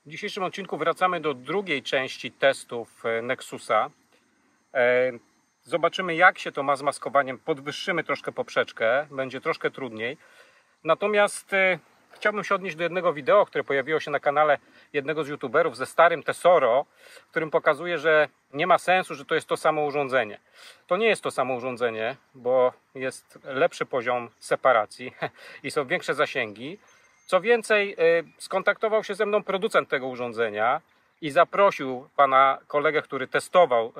W dzisiejszym odcinku wracamy do drugiej części testów Nexusa. Zobaczymy, jak się to ma z maskowaniem. Podwyższymy troszkę poprzeczkę, będzie troszkę trudniej. Natomiast chciałbym się odnieść do jednego wideo, które pojawiło się na kanale jednego z youtuberów ze starym Tesoro, w którym pokazuje, że nie ma sensu, że to jest to samo urządzenie. To nie jest to samo urządzenie, bo jest lepszy poziom separacji i są większe zasięgi. Co więcej, skontaktował się ze mną producent tego urządzenia i zaprosił pana kolegę, który testował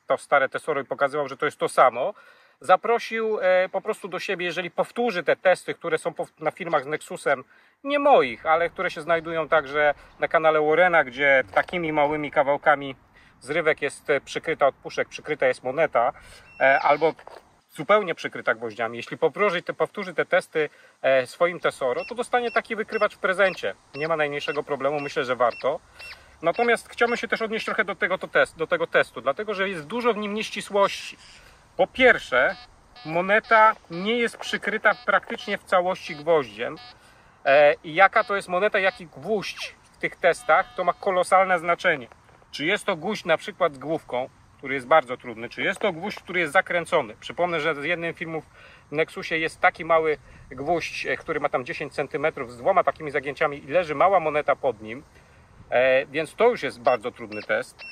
to stare Tesoro i pokazywał, że to jest to samo. Zaprosił po prostu do siebie, jeżeli powtórzy te testy, które są na filmach z Nexusem, nie moich, ale które się znajdują także na kanale Warrena, gdzie takimi małymi kawałkami zrywek jest przykryta od puszek, przykryta jest moneta, albo zupełnie przykryta gwoździami. Jeśli powtórzy te testy swoim Tesoro, to dostanie taki wykrywacz w prezencie. Nie ma najmniejszego problemu, myślę, że warto. Natomiast chciałbym się też odnieść trochę do tego testu, dlatego że jest dużo w nim nieścisłości. Po pierwsze, moneta nie jest przykryta praktycznie w całości gwoździem. I jaka to jest moneta, jaki gwóźdź w tych testach, to ma kolosalne znaczenie. Czy jest to gwóźdź na przykład z główką, który jest bardzo trudny, czy jest to gwóźdź, który jest zakręcony. Przypomnę, że z jednym filmów w Nexusie jest taki mały gwóźdź, który ma tam 10 cm z dwoma takimi zagięciami i leży mała moneta pod nim, więc to już jest bardzo trudny test.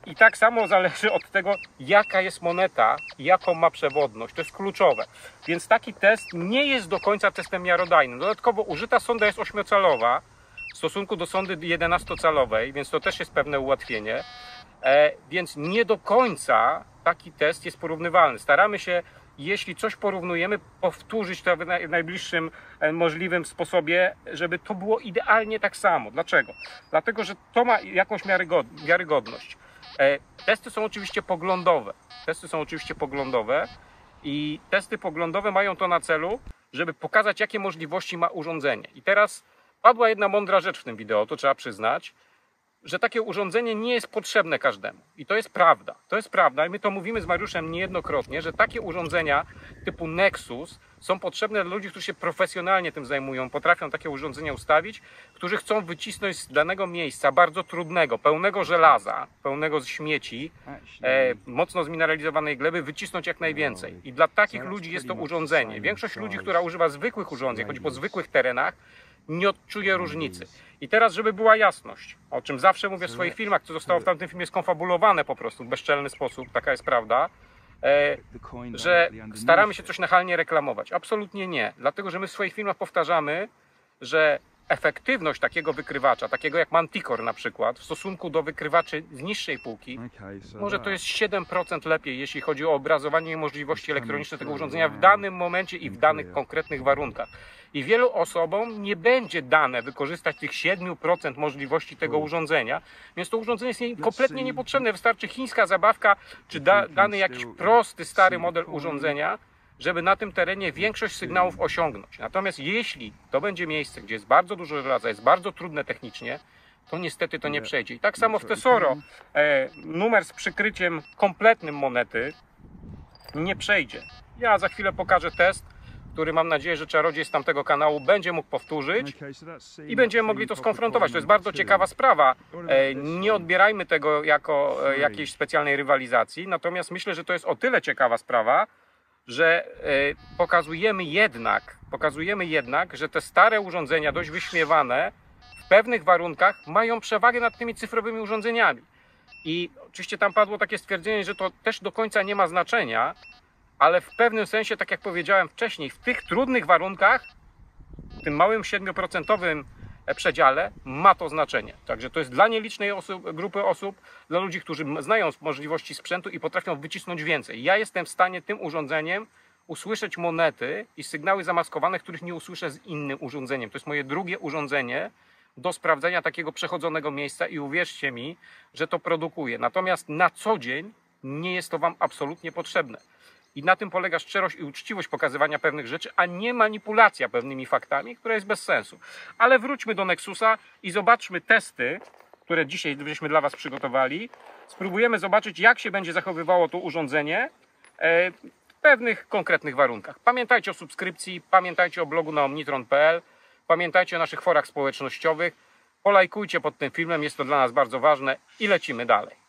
I tak samo zależy od tego, jaka jest moneta, jaką ma przewodność. To jest kluczowe. Więc taki test nie jest do końca testem miarodajnym. Dodatkowo użyta sonda jest 8-calowa w stosunku do sondy 11-calowej, więc to też jest pewne ułatwienie. Więc nie do końca taki test jest porównywalny. Staramy się, jeśli coś porównujemy, powtórzyć to w najbliższym możliwym sposobie, żeby to było idealnie tak samo. Dlaczego? Dlatego, że to ma jakąś wiarygodność. Testy są oczywiście poglądowe. I testy poglądowe mają to na celu, żeby pokazać, jakie możliwości ma urządzenie. I teraz padła jedna mądra rzecz w tym wideo, to trzeba przyznać, że takie urządzenie nie jest potrzebne każdemu. I to jest prawda. To jest prawda i my to mówimy z Mariuszem niejednokrotnie, że takie urządzenia typu Nexus są potrzebne dla ludzi, którzy się profesjonalnie tym zajmują, potrafią takie urządzenia ustawić, którzy chcą wycisnąć z danego miejsca bardzo trudnego, pełnego żelaza, pełnego śmieci, mocno zmineralizowanej gleby, wycisnąć jak najwięcej. I dla takich ludzi jest to urządzenie. Większość ludzi, która używa zwykłych urządzeń, choć po zwykłych terenach, nie odczuje różnicy. I teraz, żeby była jasność, o czym zawsze mówię w swoich filmach, co zostało w tamtym filmie skonfabulowane po prostu w bezczelny sposób, taka jest prawda, że staramy się coś nachalnie reklamować. Absolutnie nie. Dlatego, że my w swoich filmach powtarzamy, że efektywność takiego wykrywacza, takiego jak Manticore na przykład, w stosunku do wykrywaczy z niższej półki, może to jest 7% lepiej, jeśli chodzi o obrazowanie i możliwości elektroniczne tego urządzenia w danym momencie i w danych konkretnych warunkach. I wielu osobom nie będzie dane wykorzystać tych 7% możliwości tego urządzenia, więc to urządzenie jest jej kompletnie niepotrzebne. Wystarczy chińska zabawka, czy dany jakiś prosty, stary model urządzenia, żeby na tym terenie większość sygnałów osiągnąć. Natomiast jeśli to będzie miejsce, gdzie jest bardzo dużo żelaza, jest bardzo trudne technicznie, to niestety to nie przejdzie. I tak samo w Tesoro numer z przykryciem kompletnym monety nie przejdzie. Ja za chwilę pokażę test, który mam nadzieję, że czarodziej z tamtego kanału będzie mógł powtórzyć i będziemy mogli to skonfrontować. To jest bardzo ciekawa sprawa. Nie odbierajmy tego jako jakiejś specjalnej rywalizacji, natomiast myślę, że to jest o tyle ciekawa sprawa, że pokazujemy jednak, że te stare urządzenia, dość wyśmiewane, w pewnych warunkach mają przewagę nad tymi cyfrowymi urządzeniami. I oczywiście tam padło takie stwierdzenie, że to też do końca nie ma znaczenia, ale w pewnym sensie, tak jak powiedziałem wcześniej, w tych trudnych warunkach, w tym małym 7% przedziale ma to znaczenie. Także to jest dla nielicznej grupy osób, dla ludzi, którzy znają możliwości sprzętu i potrafią wycisnąć więcej. Ja jestem w stanie tym urządzeniem usłyszeć monety i sygnały zamaskowane, których nie usłyszę z innym urządzeniem. To jest moje drugie urządzenie do sprawdzenia takiego przechodzonego miejsca i uwierzcie mi, że to produkuje. Natomiast na co dzień nie jest to Wam absolutnie potrzebne. I na tym polega szczerość i uczciwość pokazywania pewnych rzeczy, a nie manipulacja pewnymi faktami, która jest bez sensu. Ale wróćmy do Nexusa i zobaczmy testy, które dzisiaj żeśmy dla Was przygotowali. Spróbujemy zobaczyć, jak się będzie zachowywało to urządzenie w pewnych konkretnych warunkach. Pamiętajcie o subskrypcji, pamiętajcie o blogu na omnitron.pl, pamiętajcie o naszych forach społecznościowych. Polajkujcie pod tym filmem, jest to dla nas bardzo ważne i lecimy dalej.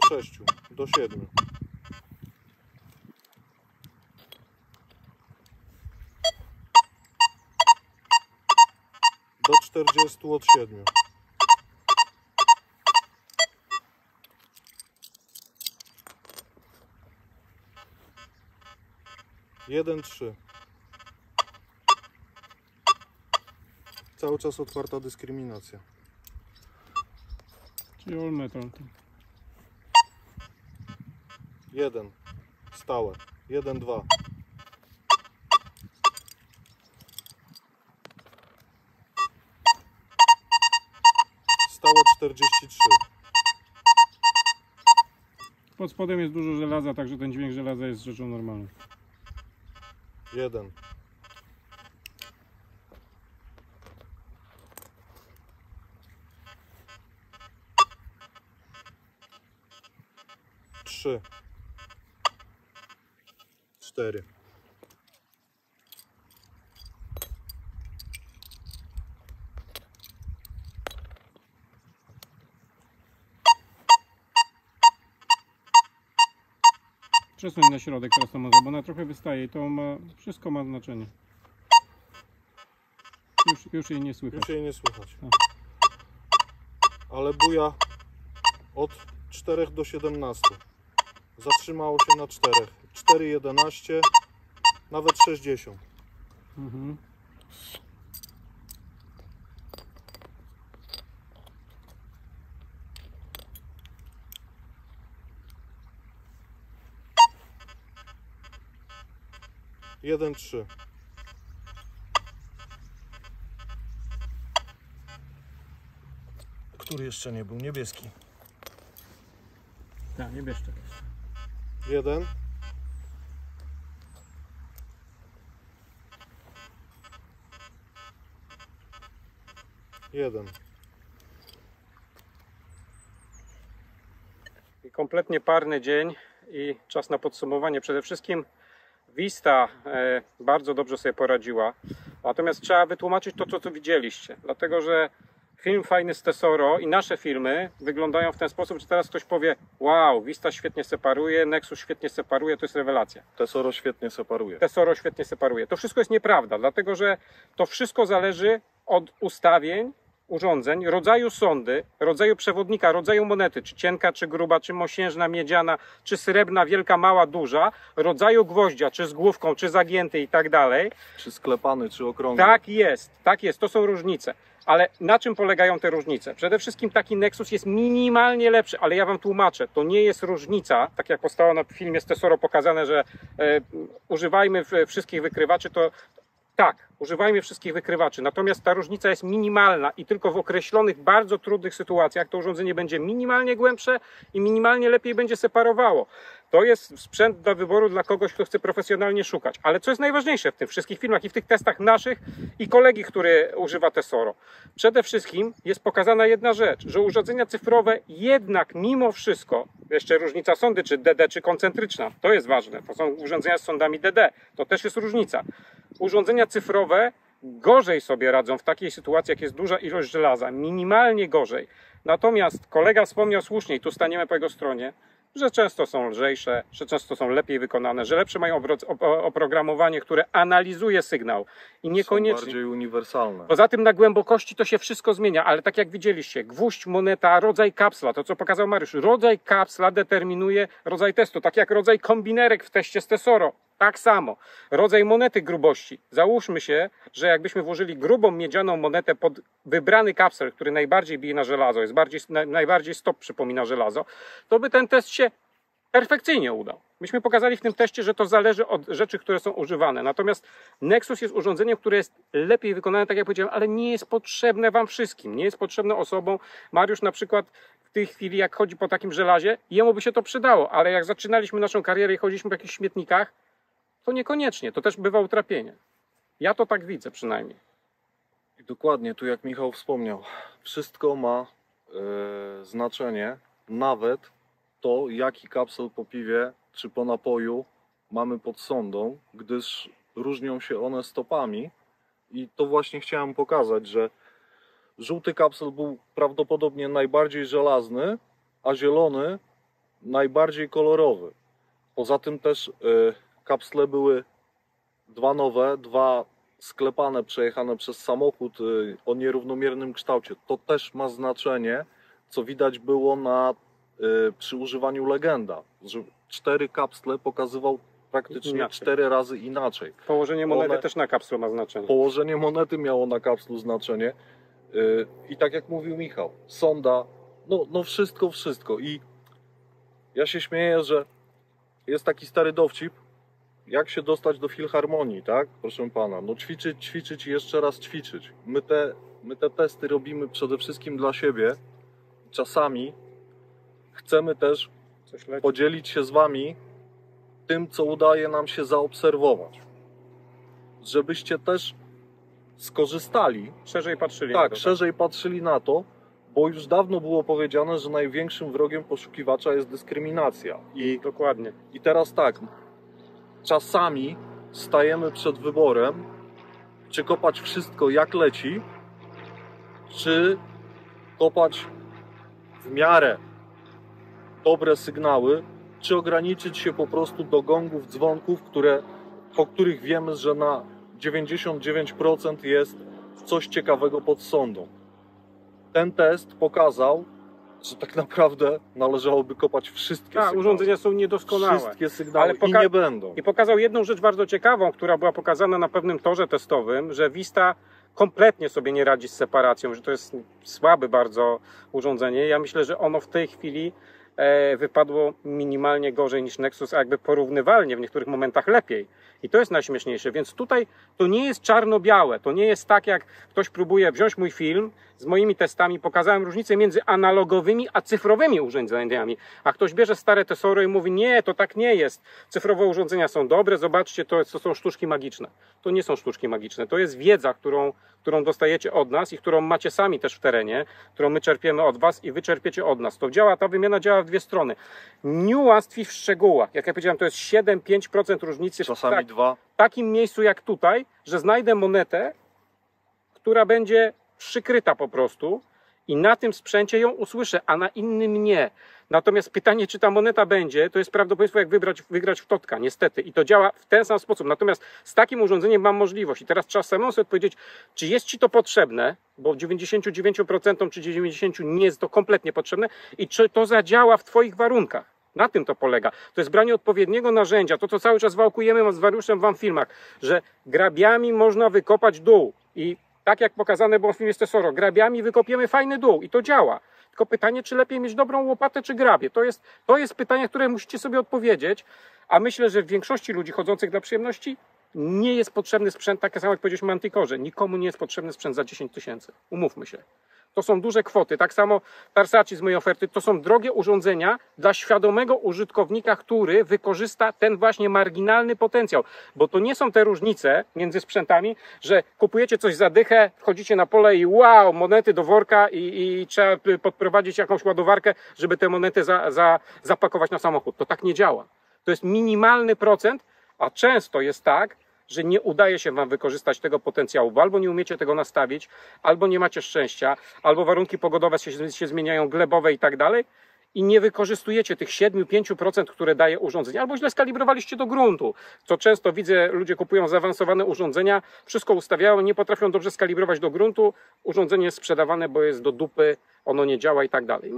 6 do 7. Do 40 od 7. Jeden, 3. Cały czas otwarta dyskryminacja. Czyli all metal. 1. Stałe. 1, 2. Stałe 43. Pod spodem jest dużo żelaza, także ten dźwięk żelaza jest rzeczą normalną. 1. 3. 4. Przesuń na środek teraz to może, bo ona trochę wystaje i to ma, wszystko ma znaczenie. Już jej nie słychać. Już jej nie słychać. No. Ale buja od 4 do 17. Zatrzymało się na 4. 4, 11, nawet 60. Mhm. Jeden, 3. Który jeszcze nie był? Niebieski. Tak, nie bierz czegoś. 1. 1. I kompletnie parny dzień i czas na podsumowanie. Przede wszystkim Vista bardzo dobrze sobie poradziła. Natomiast trzeba wytłumaczyć to, co widzieliście. Dlatego, że film fajny z Tesoro i nasze filmy wyglądają w ten sposób, że teraz ktoś powie: wow, Vista świetnie separuje, Nexus świetnie separuje, to jest rewelacja. Tesoro świetnie separuje. Tesoro świetnie separuje. To wszystko jest nieprawda, dlatego że to wszystko zależy od ustawień urządzeń, rodzaju sondy, rodzaju przewodnika, rodzaju monety, czy cienka, czy gruba, czy mosiężna, miedziana, czy srebrna, wielka, mała, duża, rodzaju gwoździa, czy z główką, czy zagięty i tak dalej. Czy sklepany, czy okrągły. Tak jest, to są różnice. Ale na czym polegają te różnice? Przede wszystkim taki Nexus jest minimalnie lepszy, ale ja Wam tłumaczę, to nie jest różnica, tak jak powstało na filmie z Tesoro pokazane, że używajmy wszystkich wykrywaczy, to tak, używajmy wszystkich wykrywaczy, natomiast ta różnica jest minimalna i tylko w określonych, bardzo trudnych sytuacjach to urządzenie będzie minimalnie głębsze i minimalnie lepiej będzie separowało. To jest sprzęt do wyboru dla kogoś, kto chce profesjonalnie szukać. Ale co jest najważniejsze w tych wszystkich filmach i w tych testach naszych i kolegi, który używa Tesoro? Przede wszystkim jest pokazana jedna rzecz, że urządzenia cyfrowe jednak mimo wszystko, jeszcze różnica sondy, czy DD, czy koncentryczna, to jest ważne, to są urządzenia z sondami DD, to też jest różnica. Urządzenia cyfrowe gorzej sobie radzą w takiej sytuacji, jak jest duża ilość żelaza, minimalnie gorzej. Natomiast kolega wspomniał słusznie, i tu staniemy po jego stronie, że często są lżejsze, że często są lepiej wykonane, że lepsze mają oprogramowanie, które analizuje sygnał i niekoniecznie. Są bardziej uniwersalne. Poza tym na głębokości to się wszystko zmienia, ale tak jak widzieliście, gwóźdź, moneta, rodzaj kapsla, to co pokazał Mariusz, rodzaj kapsla determinuje rodzaj testu, tak jak rodzaj kombinerek w teście z Tesoro. Tak samo. Rodzaj monety grubości. Załóżmy się, że jakbyśmy włożyli grubą miedzianą monetę pod wybrany kapsel, który najbardziej bije na żelazo, jest najbardziej stop przypomina żelazo, to by ten test się perfekcyjnie udał. Myśmy pokazali w tym teście, że to zależy od rzeczy, które są używane. Natomiast Nexus jest urządzeniem, które jest lepiej wykonane, tak jak powiedziałem, ale nie jest potrzebne Wam wszystkim. Nie jest potrzebne osobom. Mariusz na przykład w tej chwili, jak chodzi po takim żelazie, jemu by się to przydało, ale jak zaczynaliśmy naszą karierę i chodziliśmy po jakichś śmietnikach, to niekoniecznie. To też bywa utrapienie. Ja to tak widzę przynajmniej. I dokładnie, tu jak Michał wspomniał, wszystko ma znaczenie, nawet to, jaki kapsel po piwie czy po napoju mamy pod sondą, gdyż różnią się one stopami i to właśnie chciałem pokazać, że żółty kapsel był prawdopodobnie najbardziej żelazny, a zielony najbardziej kolorowy. Poza tym też kapsle były dwa nowe, dwa sklepane, przejechane przez samochód o nierównomiernym kształcie. To też ma znaczenie, co widać było przy używaniu Legenda, że 4 kapsle pokazywał praktycznie Inaczej. 4 razy inaczej. Położenie monety też na kapslu ma znaczenie. Położenie monety miało na kapslu znaczenie. I tak jak mówił Michał, sonda, no wszystko. I ja się śmieję, że jest taki stary dowcip, jak się dostać do filharmonii, tak? Proszę pana, no ćwiczyć i jeszcze raz ćwiczyć. My te testy robimy przede wszystkim dla siebie. Czasami chcemy też podzielić się z wami tym, co udaje nam się zaobserwować. Żebyście też skorzystali. Szerzej patrzyli. Tak, szerzej patrzyli na to, bo już dawno było powiedziane, że największym wrogiem poszukiwacza jest dyskryminacja. Dokładnie. I teraz tak, czasami stajemy przed wyborem, czy kopać wszystko jak leci, czy kopać w miarę dobre sygnały, czy ograniczyć się po prostu do gongów, dzwonków, po których wiemy, że na 99% jest coś ciekawego pod sondą. Ten test pokazał, że tak naprawdę należałoby kopać wszystkie sygnały. Urządzenia są niedoskonałe. Wszystkie sygnały i nie będą. I pokazał jedną rzecz bardzo ciekawą, która była pokazana na pewnym torze testowym, że Vista kompletnie sobie nie radzi z separacją, że to jest słabe bardzo urządzenie. Ja myślę, że ono w tej chwili wypadło minimalnie gorzej niż Nexus, a jakby porównywalnie, w niektórych momentach lepiej. I to jest najśmieszniejsze. Więc tutaj to nie jest czarno-białe. To nie jest tak, jak ktoś próbuje wziąć mój film z moimi testami. Pokazałem różnicę między analogowymi a cyfrowymi urządzeniami. A ktoś bierze stare Tesoro i mówi, nie, to tak nie jest. Cyfrowe urządzenia są dobre, zobaczcie, to są sztuczki magiczne. To nie są sztuczki magiczne. To jest wiedza, którą dostajecie od nas i którą macie sami też w terenie, którą my czerpiemy od was i wy czerpiecie od nas. Ta wymiana działa w dwie strony. Niuans tkwi w szczegółach. Jak ja powiedziałem, to jest 7-5% różnicy. Czasami 2. W takim miejscu jak tutaj, że znajdę monetę, która będzie przykryta po prostu i na tym sprzęcie ją usłyszę, a na innym nie. Natomiast pytanie, czy ta moneta będzie, to jest prawdopodobieństwo jak wygrać w totka, niestety. I to działa w ten sam sposób. Natomiast z takim urządzeniem mam możliwość. I teraz trzeba samemu sobie odpowiedzieć, czy jest ci to potrzebne, bo 99% czy 90% nie jest to kompletnie potrzebne i czy to zadziała w twoich warunkach. Na tym to polega. To jest branie odpowiedniego narzędzia. To, co cały czas wałkujemy z Wariuszem wam w filmach, że grabiami można wykopać dół. I tak jak pokazane było w filmie z Tesoro, grabiami wykopiemy fajny dół i to działa. Tylko pytanie, czy lepiej mieć dobrą łopatę, czy grabie? To jest pytanie, które musicie sobie odpowiedzieć. A myślę, że w większości ludzi chodzących dla przyjemności nie jest potrzebny sprzęt, tak samo jak powiedzieliśmy o Manticorze. Nikomu nie jest potrzebny sprzęt za 10 000. Umówmy się. To są duże kwoty. Tak samo Tarsaci z mojej oferty. To są drogie urządzenia dla świadomego użytkownika, który wykorzysta ten właśnie marginalny potencjał. Bo to nie są te różnice między sprzętami, że kupujecie coś za dychę, wchodzicie na pole i wow, monety do worka i trzeba podprowadzić jakąś ładowarkę, żeby te monety zapakować na samochód. To tak nie działa. To jest minimalny procent, a często jest tak, że nie udaje się wam wykorzystać tego potencjału, bo albo nie umiecie tego nastawić, albo nie macie szczęścia, albo warunki pogodowe się zmieniają, glebowe i tak dalej i nie wykorzystujecie tych 7-5%, które daje urządzenie, albo źle skalibrowaliście do gruntu, co często widzę, ludzie kupują zaawansowane urządzenia, wszystko ustawiają, nie potrafią dobrze skalibrować do gruntu, urządzenie jest sprzedawane, bo jest do dupy, ono nie działa i tak dalej.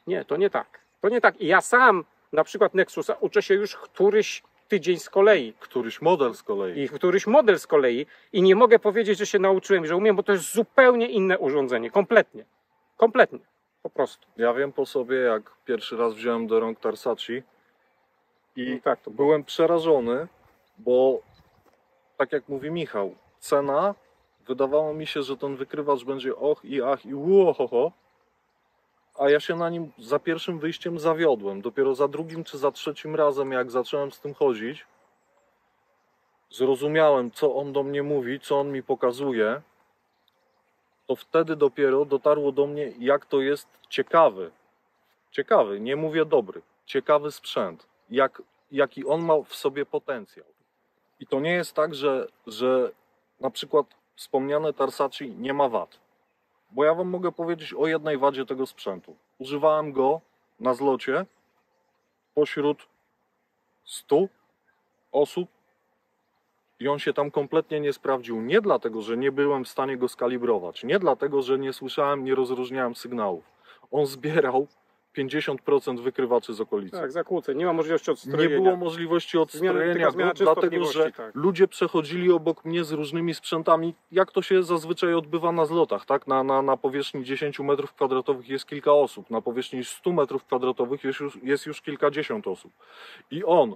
Nie, to nie tak. To nie tak. I ja sam, na przykład Nexusa, uczę się już któryś tydzień z kolei. Któryś model z kolei. I nie mogę powiedzieć, że się nauczyłem, że umiem, bo to jest zupełnie inne urządzenie. Kompletnie. Po prostu. Ja wiem po sobie, jak pierwszy raz wziąłem do rąk Tarsaci i No tak, to byłem przerażony, bo tak jak mówi Michał, cena, wydawało mi się, że ten wykrywacz będzie och i ach i łohoho, a ja się na nim za pierwszym wyjściem zawiodłem. Dopiero za drugim czy za trzecim razem, jak zacząłem z tym chodzić, zrozumiałem, co on do mnie mówi, co on mi pokazuje, to wtedy dopiero dotarło do mnie, jak to jest ciekawy, nie mówię dobry, ciekawy sprzęt, jaki on ma w sobie potencjał. I to nie jest tak, że na przykład wspomniane Tarsaci nie ma wad. Bo ja wam mogę powiedzieć o jednej wadzie tego sprzętu. Używałem go na zlocie pośród 100 osób i on się tam kompletnie nie sprawdził. Nie dlatego, że nie byłem w stanie go skalibrować, nie dlatego, że nie słyszałem, nie rozróżniałem sygnałów. On zbierał 50% wykrywaczy z okolicy. Tak, zakłóceń. Nie ma możliwości odstrojenia. Nie było możliwości odstrojenia zmiana go, dlatego że częstotliwości, tak. ludzie przechodzili obok mnie z różnymi sprzętami, jak to się zazwyczaj odbywa na zlotach, tak? Na powierzchni 10 metrów kwadratowych jest kilka osób, na powierzchni 100 metrów kwadratowych jest już kilkadziesiąt osób. I on,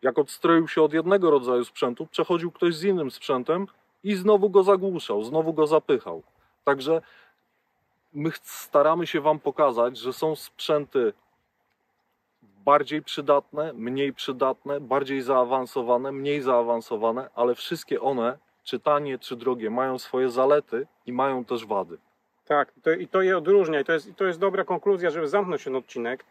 jak odstroił się od jednego rodzaju sprzętu, przechodził ktoś z innym sprzętem i znowu go zagłuszał, znowu go zapychał. Także my staramy się Wam pokazać, że są sprzęty bardziej przydatne, mniej przydatne, bardziej zaawansowane, mniej zaawansowane, ale wszystkie one, czy tanie, czy drogie, mają swoje zalety i mają też wady. Tak, i to je odróżnia. I to jest dobra konkluzja, żeby zamknąć ten odcinek.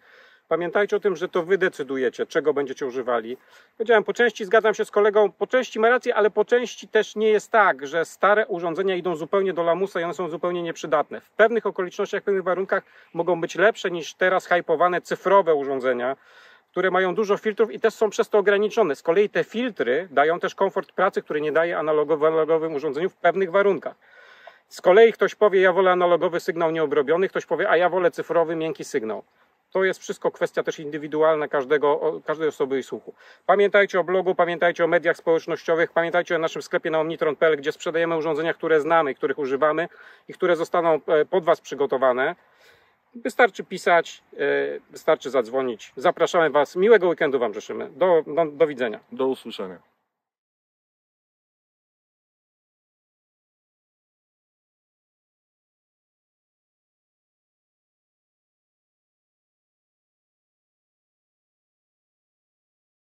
Pamiętajcie o tym, że to Wy decydujecie, czego będziecie używali. Powiedziałem, po części zgadzam się z kolegą, po części ma rację, ale po części też nie jest tak, że stare urządzenia idą zupełnie do lamusa i one są zupełnie nieprzydatne. W pewnych okolicznościach, w pewnych warunkach mogą być lepsze niż teraz hypowane cyfrowe urządzenia, które mają dużo filtrów i też są przez to ograniczone. Z kolei te filtry dają też komfort pracy, który nie daje analogowym urządzeniu w pewnych warunkach. Z kolei ktoś powie, ja wolę analogowy sygnał nieobrobiony, ktoś powie, a ja wolę cyfrowy, miękki sygnał. To jest wszystko kwestia też indywidualna każdej osoby i słuchu. Pamiętajcie o blogu, pamiętajcie o mediach społecznościowych, pamiętajcie o naszym sklepie na omnitron.pl, gdzie sprzedajemy urządzenia, które znamy, których używamy i które zostaną pod Was przygotowane. Wystarczy pisać, wystarczy zadzwonić. Zapraszamy Was. Miłego weekendu Wam życzymy. Do widzenia. Do usłyszenia.